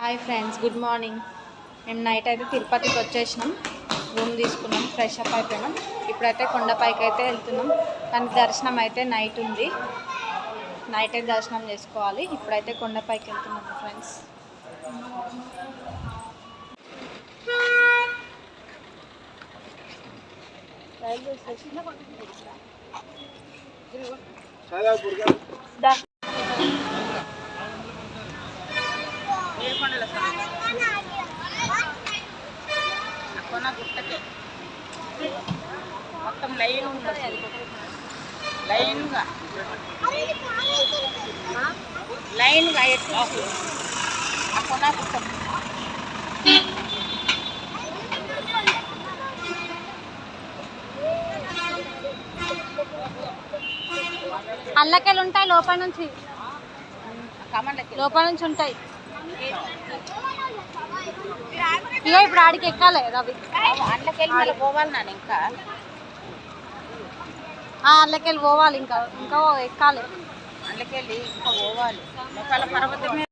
Hi friends, good morning. మేము night అయితే తిరుపతికి వచ్చేసినాం. రూమ్ తీసుకున్నాం, ఫ్రెష్ అప్ అయిపోయినాం. ఇప్పుడైతే కొండపైకి అయితే వెళ్తున్నాం. కానీ దర్శనం అయితే నైట్ ఉంది. నైట్ అయితే దర్శనం చేసుకోవాలి. ఇప్పుడైతే కొండపైకి వెళ్తున్నాం ఫ్రెండ్స్. రైల్వే స్టేషన్ మొత్తం లైన్ ఉంటుంది. లైన్గా ఎట్లా ఆ కొన పుట్టం అల్లకెళ్ళి ఉంటాయి, లోపల నుంచి ఉంటాయి. ఇక ఇప్పుడు ఆడికి ఎక్కాలి రవి. అల్లకెళ్ళి పోవాలి నాన్న. ఇంకా అల్లకెళ్ళి పోవాలి, ఇంకా ఎక్కాలి. అల్లకెళ్ళి ఇంకా పోవాలి. మొక్కల పర్వతమే.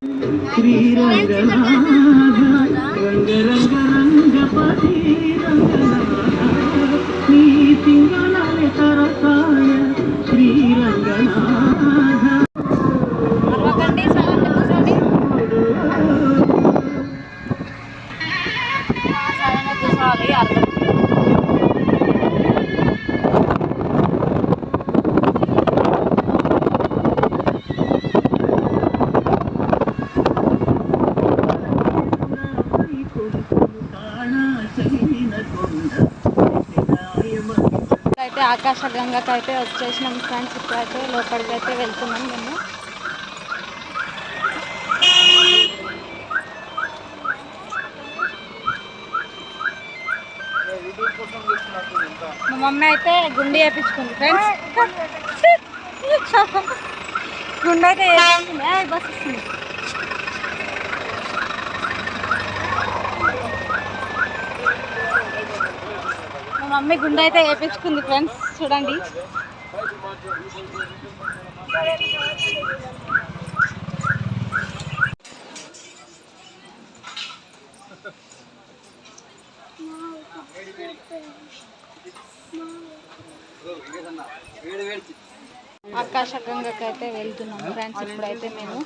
అయితే ఆకాశగంగకి అయితే వచ్చేసినాం ఫ్రెండ్స్. ఇప్పుడైతే లోపలికి అయితే వెళ్తున్నాం మేము. మా మమ్మీ అయితే గుండె వేయించుకుంది ఫ్రెండ్స్. గుండె అయితే వేయించుకుంది. బస్ వస్తుంది. మా మమ్మీ గుండె అయితే వేయించుకుంది ఫ్రెండ్స్, చూడండి. ఆకాశగంగకి అయితే వెళ్తున్నాం ఫ్రెండ్స్. ఇప్పుడైతే మేము